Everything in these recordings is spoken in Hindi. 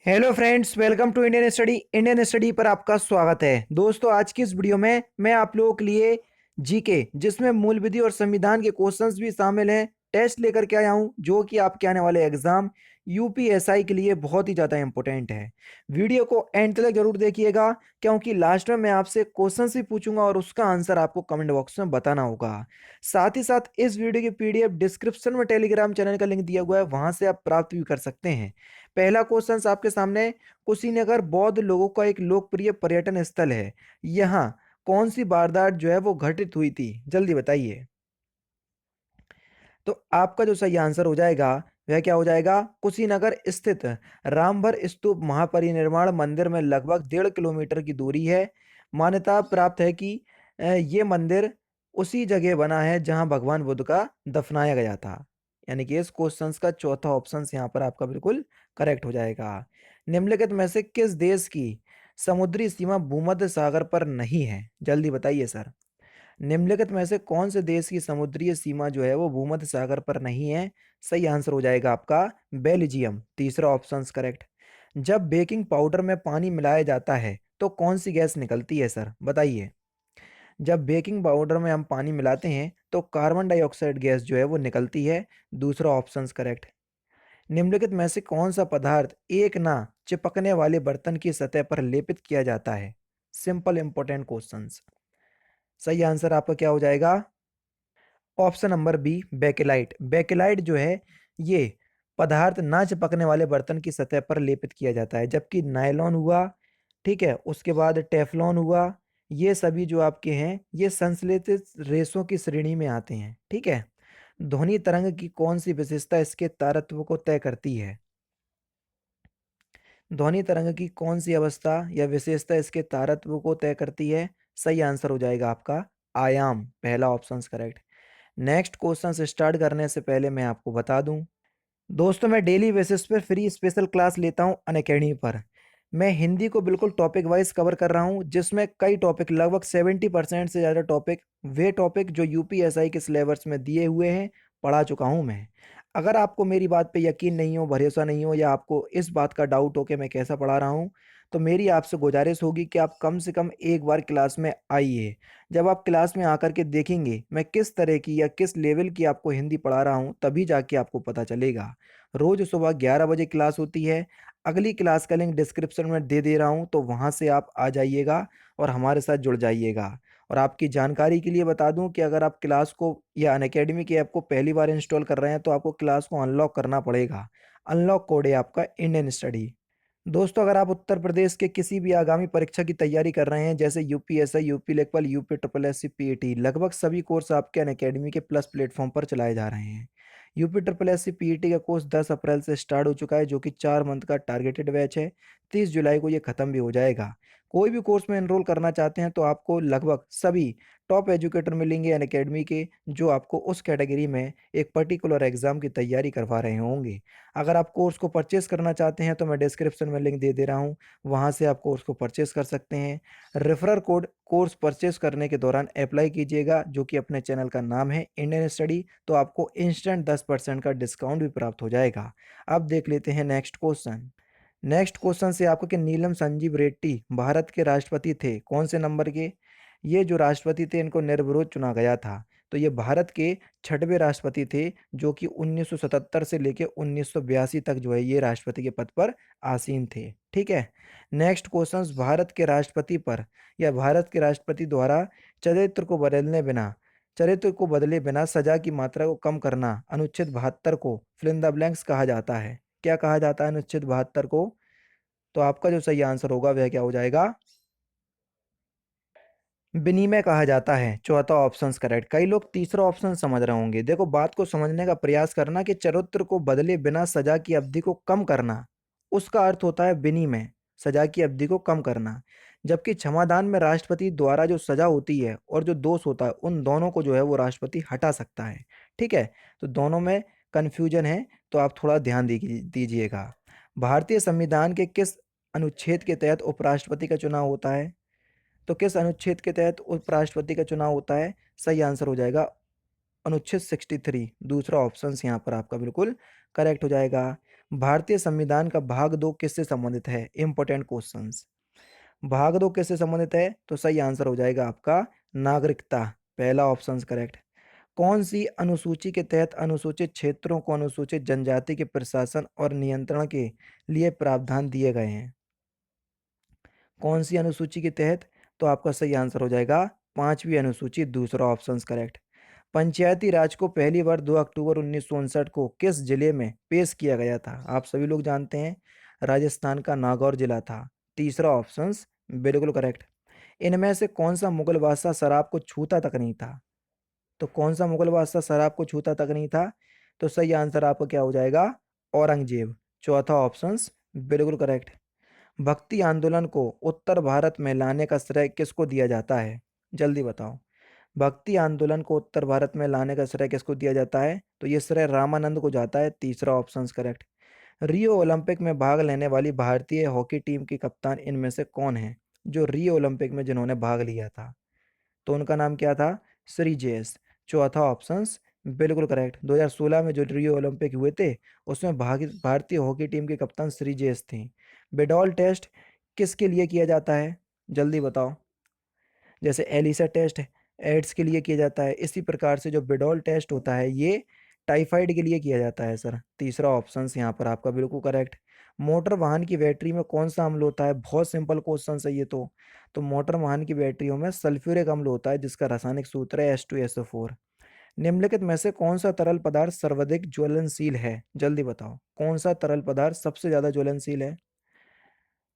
Hello friends, welcome to Indian study पर आपका स्वागत है। दोस्तों, आज की इस वीडियो में मैं आप लोगों के लिए जीके जिसमें मूल विधि और संविधान के क्वेश्चंस भी शामिल हैं टेस्ट लेकर के आया हूं, जो कि आपके आने वाले एग्जाम यूपीएसआई के लिए बहुत ही ज़्यादा इंपॉर्टेंट है। वीडियो को एंड तक जरूर देखिएगा, क्योंकि लास्ट में मैं आपसे क्वेश्चंस भी पूछूंगा और उसका आंसर आपको कमेंट बॉक्स में बताना होगा। साथ ही साथ इस वीडियो की पीडीएफ डिस्क्रिप्शन में टेलीग्राम चैनल का लिंक दिया हुआ है, वहां से आप प्राप्त भी कर सकते हैं। पहला क्वेश्चन आपके सामने, कुशीनगर बौद्ध लोगों का एक लोकप्रिय पर्यटन स्थल है। यहाँ कौन सी वारदात जो है वो घटित हुई थी, जल्दी बताइए। तो आपका जो सही आंसर हो जाएगा वह क्या हो जाएगा, कुशीनगर स्थित रामभर स्तूप महापरिनिर्वाण मंदिर में लगभग 1.5 किलोमीटर की दूरी है। मान्यता प्राप्त है कि ये मंदिर उसी जगह बना है जहां भगवान बुद्ध का दफनाया गया था। यानी कि इस क्वेश्चन का चौथा ऑप्शन यहाँ पर आपका बिल्कुल करेक्ट हो जाएगा। निम्नलिखित में से किस देश की समुद्री सीमा भूमध्य सागर पर नहीं है, जल्दी बताइए सर। निम्नलिखित में से कौन से देश की समुद्री सीमा जो है वो भूमध्य सागर पर नहीं है। सही आंसर हो जाएगा आपका बेल्जियम, तीसरा ऑप्शन करेक्ट। जब बेकिंग पाउडर में पानी मिलाया जाता है तो कौन सी गैस निकलती है सर, बताइए। जब बेकिंग पाउडर में हम पानी मिलाते हैं तो कार्बन डाइऑक्साइड गैस जो है वो निकलती है, दूसरा ऑप्शन करेक्ट। निम्नलिखित में से कौन सा पदार्थ एक ना चिपकने वाले बर्तन की सतह पर लेपित किया जाता है। Simple important questions. सही आंसर आपका क्या हो जाएगा, option number B Bakelite. Bakelite जो है ये पदार्थ ना चिपकने वाले बर्तन की सतह पर लेपित किया जाता है, जबकि नायलॉन हुआ, ठीक है, उसके बाद टेफलॉन हुआ, ये सभी जो आपके हैं ये संश्लेषित रेशों की श्रेणी में आते हैं। ठीक है। ध्वनि तरंग की कौन सी विशेषता इसके तारत्व को तय करती है। ध्वनि तरंग की कौन सी अवस्था या विशेषता इसके तारत्व को तय करती है। सही आंसर हो जाएगा आपका आयाम, पहला ऑप्शन करेक्ट। नेक्स्ट क्वेश्चन से स्टार्ट करने से पहले मैं आपको बता दूं, दोस्तों मैं डेली बेसिस पर फ्री स्पेशल क्लास लेता हूं अनअकैडमी पर। मैं हिंदी को बिल्कुल टॉपिक वाइज कवर कर रहा हूं, जिसमें कई टॉपिक लगभग 70% से ज़्यादा टॉपिक, वे टॉपिक जो यूपीएसआई के सिलेबस में दिए हुए हैं, पढ़ा चुका हूं मैं। अगर आपको मेरी बात पे यकीन नहीं हो, भरोसा नहीं हो, या आपको इस बात का डाउट हो कि मैं कैसा पढ़ा रहा हूं, तो मेरी आपसे गुजारिश होगी कि आप कम से कम एक बार क्लास में आइए। जब आप क्लास में आकर के देखेंगे मैं किस तरह की या किस लेवल की आपको हिंदी पढ़ा रहा हूं, तभी जाके आपको पता चलेगा। रोज सुबह 11 बजे क्लास होती है। अगली क्लास का लिंक डिस्क्रिप्शन में दे दे रहा हूं, तो वहां से आप आ जाइएगा और हमारे साथ जुड़ जाइएगा। और आपकी जानकारी के लिए बता दूं कि अगर आप क्लास को या अनअकैडमी की ऐप को पहली बार इंस्टॉल कर रहे हैं तो आपको क्लास को अनलॉक करना पड़ेगा। अनलॉक कोड है आपका इंडियन स्टडी। दोस्तों, अगर आप उत्तर प्रदेश के किसी भी आगामी परीक्षा की तैयारी कर रहे हैं, जैसे UPSI, UP Lekhpal, UP triple S C, PET, लगभग सभी कोर्स आपके अनअकैडमी के प्लस प्लेटफॉर्म पर चलाए जा रहे हैं। UP triple S C PET का कोर्स 10 अप्रैल से स्टार्ट हो चुका है, जो कि 4 मंथ का टारगेटेड बैच है। 30 जुलाई को ये खत्म भी हो जाएगा। कोई भी कोर्स में एनरोल करना चाहते हैं तो आपको लगभग सभी टॉप एजुकेटर मिलेंगे अनअकैडमी के, जो आपको उस कैटेगरी में एक पर्टिकुलर एग्जाम की तैयारी करवा रहे होंगे। अगर आप कोर्स को परचेस करना चाहते हैं तो मैं डिस्क्रिप्शन में लिंक दे दे रहा हूँ, वहाँ से आप कोर्स को परचेस कर सकते हैं। रेफरल कोड कोर्स परचेस करने के दौरान अप्लाई कीजिएगा, जो कि अपने चैनल का नाम है इंडियन स्टडी, तो आपको इंस्टेंट 10% का डिस्काउंट भी प्राप्त हो जाएगा। अब देख लेते हैं नेक्स्ट क्वेश्चन। नेक्स्ट क्वेश्चन से आपको कि नीलम संजीव रेड्डी भारत के राष्ट्रपति थे कौन से नंबर के। ये जो राष्ट्रपति थे इनको निर्विरोध चुना गया था, तो ये भारत के छठवें राष्ट्रपति थे, जो कि 1977 से लेके 1982 तक जो है ये राष्ट्रपति के पद पर आसीन थे। ठीक है। नेक्स्ट क्वेश्चन, भारत के राष्ट्रपति पर या भारत के राष्ट्रपति द्वारा चरित्र को बदले बिना सजा की मात्रा को कम करना, अनुच्छेद 72 को फिल इन द ब्लैंक्स कहा जाता है। क्या कहा जाता है अनुच्छेद 72 को। तो आपका जो सही आंसर होगा वह क्या हो जाएगा, विनिमय कहा जाता है, चौथा ऑप्शन करेक्ट। कई लोग तीसरा ऑप्शन समझ रहे होंगे, देखो बात को समझने का प्रयास करना कि चरित्र को बदले बिना सजा की अवधि को कम करना, उसका अर्थ होता है विनिमय, सजा की अवधि को कम करना। जबकि क्षमादान में राष्ट्रपति द्वारा जो सजा होती है और जो दोष होता है, उन दोनों को जो है वो राष्ट्रपति हटा सकता है। ठीक है। तो दोनों में कंफ्यूजन है, तो आप थोड़ा ध्यान दीजिएगा। भारतीय संविधान के किस अनुच्छेद के तहत उपराष्ट्रपति का चुनाव होता है। तो किस अनुच्छेद के तहत उपराष्ट्रपति का चुनाव होता है। सही आंसर हो जाएगा अनुच्छेद 63, दूसरा ऑप्शन यहाँ पर आपका बिल्कुल करेक्ट हो जाएगा। भारतीय संविधान का भाग 2 किससे संबंधित है? Important questions. भाग 2 किससे संबंधित है? तो सही आंसर हो जाएगा आपका नागरिकता, पहला ऑप्शन करेक्ट। कौन सी अनुसूची के तहत अनुसूचित क्षेत्रों को अनुसूचित जनजाति के प्रशासन और नियंत्रण के लिए प्रावधान दिए गए हैं? कौन सी अनुसूची के तहत? तो आपका सही आंसर हो जाएगा पांचवी अनुसूची, दूसरा ऑप्शन करेक्ट। पंचायती राज को पहली बार 2 अक्टूबर 1959 को किस जिले में पेश किया गया था? आप सभी लोग जानते हैं, राजस्थान का नागौर जिला था। तीसरा ऑप्शन बिल्कुल करेक्ट। इनमें से कौन सा मुगल बादशाह शराब को छूता तक नहीं था? तो कौन सा मुगल बादशाह शराब को छूता तक नहीं था? तो सही आंसर आपका क्या हो जाएगा? औरंगजेब, चौथा ऑप्शन बिल्कुल करेक्ट। भक्ति आंदोलन को उत्तर भारत में लाने का श्रेय किसको दिया जाता है? जल्दी बताओ। भक्ति आंदोलन को उत्तर भारत में लाने का श्रेय किसको दिया जाता है? तो ये श्रेय रामानंद को जाता है, तीसरा ऑप्शन करेक्ट। रियो ओलंपिक में भाग लेने वाली भारतीय हॉकी टीम की कप्तान इनमें से कौन है? जो रियो ओलंपिक में जिन्होंने भाग लिया था, तो उनका नाम क्या था? श्री जेस, चौथा ऑप्शन बिल्कुल करेक्ट। 2016 में जो रियो ओलंपिक हुए थे, उसमें भारतीय हॉकी टीम के कप्तान श्री जेस थी। बेडॉल टेस्ट किसके लिए किया जाता है? जल्दी बताओ। जैसे एलिसा टेस्ट एड्स के लिए किया जाता है, इसी प्रकार से जो बिडॉल टेस्ट होता है ये टाइफाइड के लिए किया जाता है सर, तीसरा ऑप्शन यहाँ पर आपका बिल्कुल करेक्ट। मोटर वाहन की बैटरी में कौन सा अम्ल होता है? बहुत सिंपल क्वेश्चन है ये तो मोटर वाहन की बैटरियों में सल्फ्यूरिक अम्ल होता है, जिसका रासायनिक सूत्र है H2SO4। निम्नलिखित में से कौन सा तरल पदार्थ सर्वाधिक ज्वलनशील है? जल्दी बताओ, कौन सा तरल पदार्थ सबसे ज्यादा ज्वलनशील है?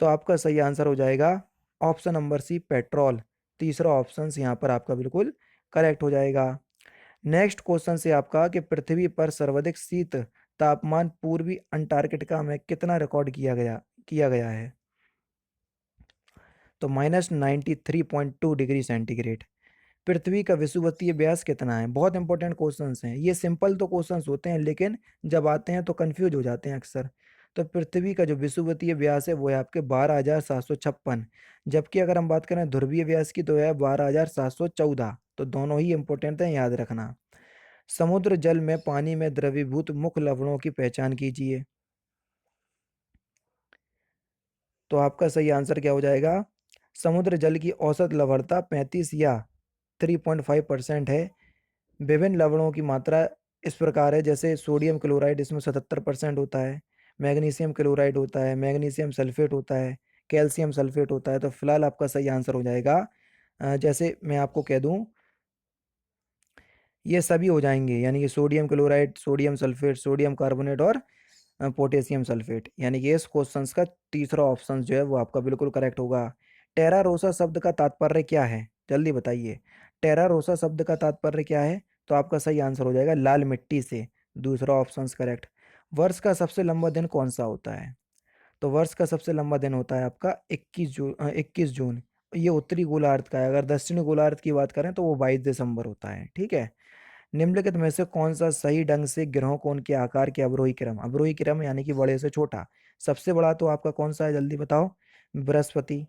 तो आपका सही आंसर हो जाएगा ऑप्शन नंबर सी, पेट्रोल, तीसरा ऑप्शन यहाँ पर आपका बिल्कुल करेक्ट हो जाएगा। नेक्स्ट क्वेश्चन से आपका कि पृथ्वी पर सर्वाधिक शीत तापमान पूर्वी अंटार्कटिका में कितना रिकॉर्ड किया गया है? तो -93.2 डिग्री सेंटीग्रेड। पृथ्वी का विषुवतीय व्यास कितना है? बहुत इंपॉर्टेंट क्वेश्चंस हैं ये, सिंपल तो क्वेश्चंस होते हैं लेकिन जब आते हैं तो कंफ्यूज हो जाते हैं अक्सर। तो पृथ्वी का जो विषुवतीय व्यास है वो है आपके 12,756, जबकि अगर हम बात करें ध्रुवीय व्यास की तो है 12,714। तो दोनों ही इंपॉर्टेंट हैं, याद रखना। समुद्र जल में पानी में द्रवीभूत मुख्य लवणों की पहचान कीजिए। तो आपका सही आंसर क्या हो जाएगा? समुद्र जल की औसत लवणता 35 या 3.5% है। विभिन्न लवणों की मात्रा इस प्रकार है, जैसे सोडियम क्लोराइड इसमें 77% होता है, मैग्नीशियम क्लोराइड होता है, मैग्नीशियम सल्फेट होता है, कैल्शियम सल्फेट होता है। तो फिलहाल आपका सही आंसर हो जाएगा, जैसे मैं आपको कह दूं, ये सभी हो जाएंगे, यानी कि sodium chloride, sodium sulphate, sodium carbonate और पोटेशियम सल्फेट, यानी कि इस क्वेश्चन का तीसरा ऑप्शन जो है वो आपका बिल्कुल करेक्ट होगा। टेरा रोसा शब्द का तात्पर्य क्या है? जल्दी बताइए, टेरा रोसा शब्द का तात्पर्य क्या है? तो आपका सही आंसर हो जाएगा लाल मिट्टी से, दूसरा ऑप्शन करेक्ट। वर्ष का सबसे लंबा दिन कौन सा होता है? तो वर्ष का सबसे लंबा दिन होता है आपका 21 जून। ये उत्तरी गोलार्ध का है, अगर दक्षिणी गोलार्ध की बात करें तो वो 22 दिसंबर होता है, ठीक है। निम्नलिखित में से कौन सा सही ढंग से ग्रहों को उनके आकार के अवरोही क्रम यानी कि बड़े से छोटा, सबसे बड़ा तो आपका कौन सा है? जल्दी बताओ। बृहस्पति।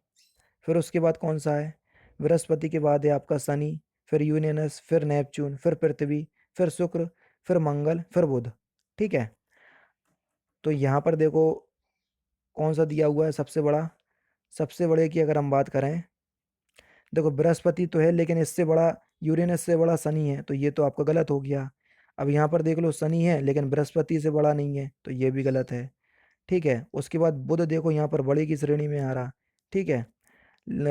फिर उसके बाद कौन सा है? बृहस्पति के बाद है आपका शनि, फिर यूरेनस, फिर नेपच्यून, फिर पृथ्वी, फिर शुक्र, फिर मंगल, फिर बुध, ठीक है। तो यहाँ पर देखो कौन सा दिया हुआ है सबसे बड़ा। सबसे बड़े की अगर हम बात करें, देखो बृहस्पति तो है लेकिन इससे बड़ा, यूरेनस से बड़ा शनि है, तो ये तो आपका गलत हो गया। अब यहाँ पर देख लो शनि है लेकिन बृहस्पति से बड़ा नहीं है, तो ये भी गलत है, ठीक है। उसके बाद बुध देखो यहाँ पर बड़े की श्रेणी में आ रहा, ठीक है,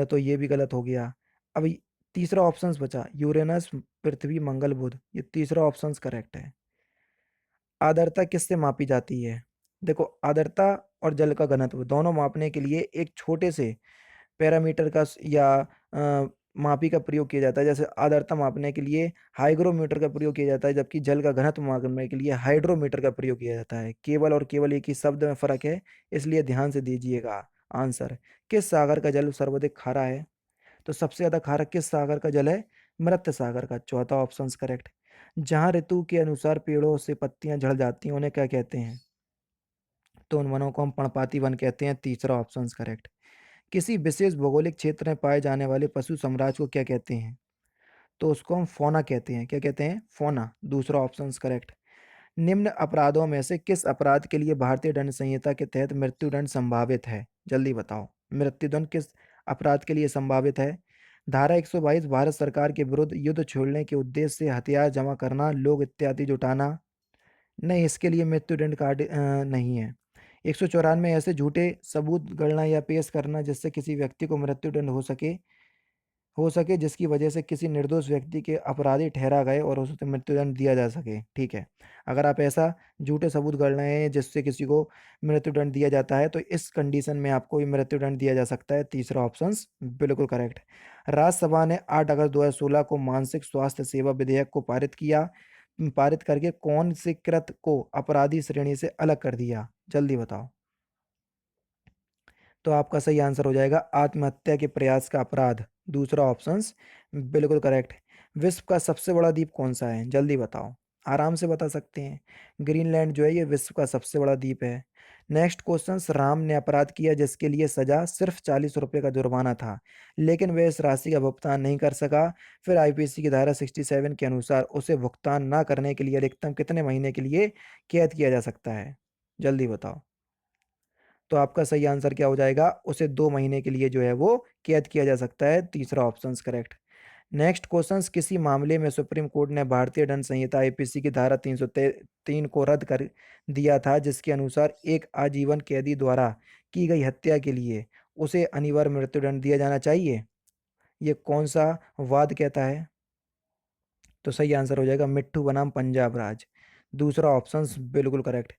तो ये भी गलत हो गया। अब तीसरा ऑप्शन बचा, यूरेनस, पृथ्वी, मंगल, बुध, ये तीसरा ऑप्शन करेक्ट है। आर्द्रता किससे मापी जाती है? देखो आर्द्रता और जल का घनत्व दोनों मापने के लिए एक छोटे से पैरामीटर का या मापी का प्रयोग किया जाता है। जैसे आर्द्रता मापने के लिए हाइग्रोमीटर का प्रयोग किया जाता है, जबकि जल का घनत्व मापने के लिए हाइड्रोमीटर का प्रयोग किया जाता है। केवल और केवल एक ही शब्द में फर्क है, इसलिए ध्यान से दीजिएगा। आंसर, किस सागर का जल सर्वाधिक खारा है? तो सबसे ज्यादा खारा किस सागर का जल है? मृत सागर का, चौथा ऑप्शन करेक्ट। जहां ऋतु के अनुसार पेड़ों से पत्तियां झड़ जाती हैं उन्हें क्या कहते हैं? तो उन वनों को हम पर्णपाती वन कहते हैं, तीसरा ऑप्शन करेक्ट। किसी विशेष भौगोलिक क्षेत्र में पाए जाने वाले पशु साम्राज्य को क्या कहते हैं? तो उसको हम फौना कहते हैं। क्या कहते हैं? फौना, दूसरा ऑप्शन करेक्ट। निम्न अपराधों में से किस अपराध के लिए भारतीय दंड संहिता के तहत मृत्युदंड संभावित है? जल्दी बताओ, मृत्युदंड किस अपराध के लिए संभावित है? धारा 122 भारत सरकार के विरुद्ध युद्ध छोड़ने के उद्देश्य से हथियार जमा करना, लोग इत्यादि जुटाना। नहीं, इसके लिए मृत्युदंड नहीं है। 194 ऐसे झूठे सबूत गढ़ना या पेश करना जिससे किसी व्यक्ति को मृत्युदंड हो सके जिसकी वजह से किसी निर्दोष व्यक्ति के अपराधी ठहरा गए और उसे मृत्युदंड दिया जा सके। ठीक है, अगर आप ऐसा झूठे सबूत गढ़ रहे हैं जिससे किसी को मृत्युदंड दिया जाता है तो इस कंडीशन में आपको ये मृत्युदंड दिया जा सकता है। तीसरा ऑप्शन बिल्कुल करेक्ट। राज्यसभा ने 8 अगस्त 2016 को मानसिक स्वास्थ्य सेवा विधेयक को पारित करके कौन से कृत्य को अपराधी श्रेणी से अलग कर दिया? जल्दी बताओ। तो आपका सही आंसर हो जाएगा आत्महत्या के प्रयास का अपराध। दूसरा ऑप्शंस बिल्कुल करेक्ट। विश्व का सबसे बड़ा द्वीप कौन सा है? जल्दी बताओ, आराम से बता सकते हैं। ग्रीनलैंड जो है ये विश्व का सबसे बड़ा द्वीप है। नेक्स्ट क्वेश्चन, राम ने अपराध किया जिसके लिए सजा सिर्फ 40 रुपये का जुर्माना था, लेकिन वह इस राशि का भुगतान नहीं कर सका। फिर आईपीसी की धारा 67 के अनुसार उसे भुगतान ना करने के लिए अधिकतम कितने महीने के लिए कैद किया जा सकता है? जल्दी बताओ। तो आपका सही आंसर क्या हो जाएगा? उसे 2 महीने के लिए जो है वो कैद किया जा सकता है। तीसरा ऑप्शन करेक्ट। नेक्स्ट क्वेश्चन, किसी मामले में सुप्रीम कोर्ट ने भारतीय दंड संहिता आईपीसी की धारा 303 को रद्द कर दिया था जिसके अनुसार एक आजीवन कैदी द्वारा की गई हत्या के लिए उसे अनिवार्य मृत्युदंड दिया जाना चाहिए। ये कौन सा वाद कहता है? तो सही आंसर हो जाएगा मिट्ठू बनाम पंजाब राज। दूसरा ऑप्शन बिल्कुल करेक्ट।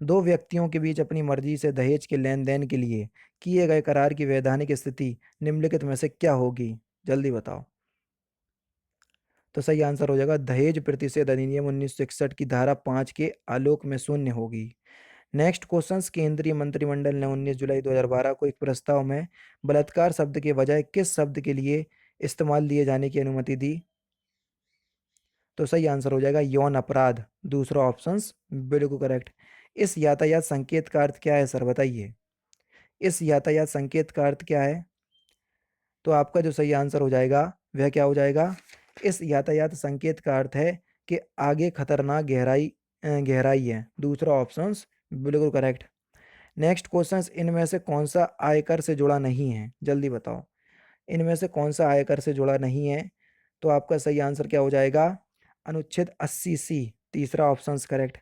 दो व्यक्तियों के बीच अपनी मर्जी से दहेज के लेन देन के लिए किए गए करार की वैधानिक स्थिति निम्नलिखित में से क्या होगी? जल्दी बताओ। तो सही आंसर हो जाएगा दहेज प्रतिषेध अधिनियम 1961 की धारा 5 के आलोक में शून्य होगी। नेक्स्ट क्वेश्चन, केंद्रीय मंत्रिमंडल ने 19 जुलाई 2012 को एक प्रस्ताव में बलात्कार शब्द के बजाय किस शब्द के लिए इस्तेमाल लिए जाने की अनुमति दी? तो सही आंसर हो जाएगा यौन अपराध। दूसरा ऑप्शन बिल्कुल करेक्ट। इस यातायात संकेत का अर्थ क्या है सर, बताइए। इस यातायात संकेत का अर्थ क्या है? तो आपका जो सही आंसर हो जाएगा वह क्या हो जाएगा? इस यातायात संकेत का अर्थ है कि आगे खतरनाक गहराई है। दूसरा ऑप्शन बिल्कुल करेक्ट। नेक्स्ट क्वेश्चन, इनमें से कौन सा आयकर से जुड़ा नहीं है? जल्दी बताओ, इनमें से कौन सा आयकर से जुड़ा नहीं है? तो आपका सही आंसर क्या हो जाएगा? अनुच्छेद 80C। तीसरा ऑप्शन करेक्ट।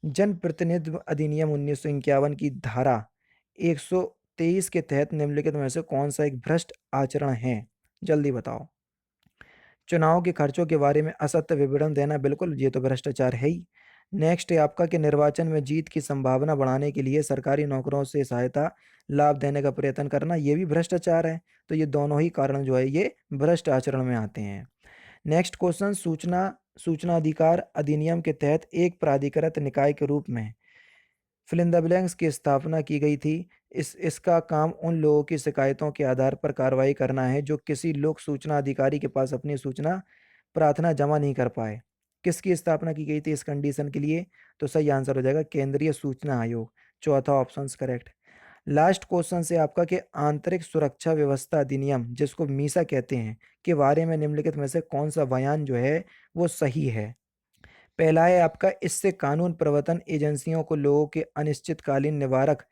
जनप्रतिनिधित्व अधिनियम 1951 की धारा 123 के तहत निम्नलिखित में से कौन सा एक भ्रष्ट आचरण है? जल्दी बताओ। चुनाव के खर्चों के बारे में असत्य विवरण देना, बिल्कुल ये तो भ्रष्टाचार है ही। नेक्स्ट है आपका कि निर्वाचन में जीत की संभावना बढ़ाने के लिए सरकारी नौकरों से सहायता लाभ देने का प्रयत्न करना, ये भी भ्रष्टाचार है। तो ये दोनों ही कारण जो है ये भ्रष्ट आचरण में आते हैं। नेक्स्ट क्वेश्चन, सूचना अधिकार अधिनियम के तहत एक प्राधिकृत निकाय के रूप में फिल इन द ब्लैंक्स की स्थापना की गई थी। इसका काम उन लोगों की शिकायतों के आधार पर कार्रवाई करना है जो किसी लोक सूचना अधिकारी के पास अपनी सूचना प्रार्थना जमा नहीं कर पाए। किसकी स्थापना की गई थी इस कंडीशन के लिए? तो सही आंसर हो जाएगा केंद्रीय सूचना आयोग। चौथा ऑप्शन करेक्ट। लास्ट क्वेश्चन से आपका कि आंतरिक सुरक्षा व्यवस्था अधिनियम जिसको मीसा कहते हैं के बारे में निम्नलिखित में से कौन सा बयान जो है वो सही है? पहला है आपका, इससे कानून प्रवर्तन एजेंसियों को लोगों के अनिश्चितकालीन निवारक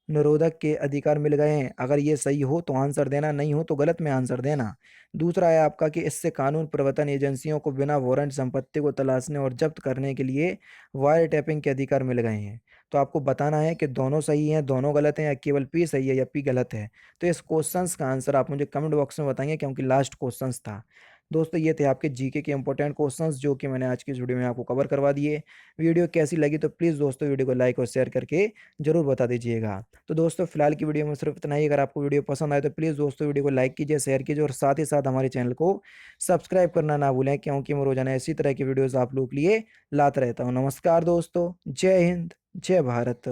निरोधक के अधिकार मिल गए हैं। अगर ये सही हो तो आंसर देना, नहीं हो तो गलत में आंसर देना। दूसरा है आपका कि इससे कानून प्रवर्तन एजेंसियों को बिना वारंट संपत्ति को तलाशने और जब्त करने के लिए वायर टैपिंग के अधिकार मिल गए हैं। तो आपको बताना है कि दोनों सही हैं, दोनों गलत हैं, या केवल पी सही है या पी गलत है। तो इस क्वेश्चंस का आंसर आप मुझे कमेंट बॉक्स में बताएंगे क्योंकि लास्ट क्वेश्चंस था। दोस्तों ये थे आपके जीके के इंपॉर्टेंट क्वेश्चंस जो कि मैंने आज की इस वीडियो में आपको कवर करवा दिए। वीडियो कैसी लगी तो प्लीज़ दोस्तों वीडियो को लाइक और शेयर करके जरूर बता दीजिएगा। तो दोस्तों फिलहाल की वीडियो में सिर्फ इतना ही। अगर आपको वीडियो पसंद आए तो प्लीज़ दोस्तों वीडियो को लाइक कीजिए, शेयर कीजिए और साथ ही साथ हमारे चैनल को सब्सक्राइब करना ना भूलें क्योंकि मैं रोजाना इसी तरह की वीडियोज़ आप लोग के लिए लाता रहता हूँ। नमस्कार दोस्तों, जय हिंद, जय भारत।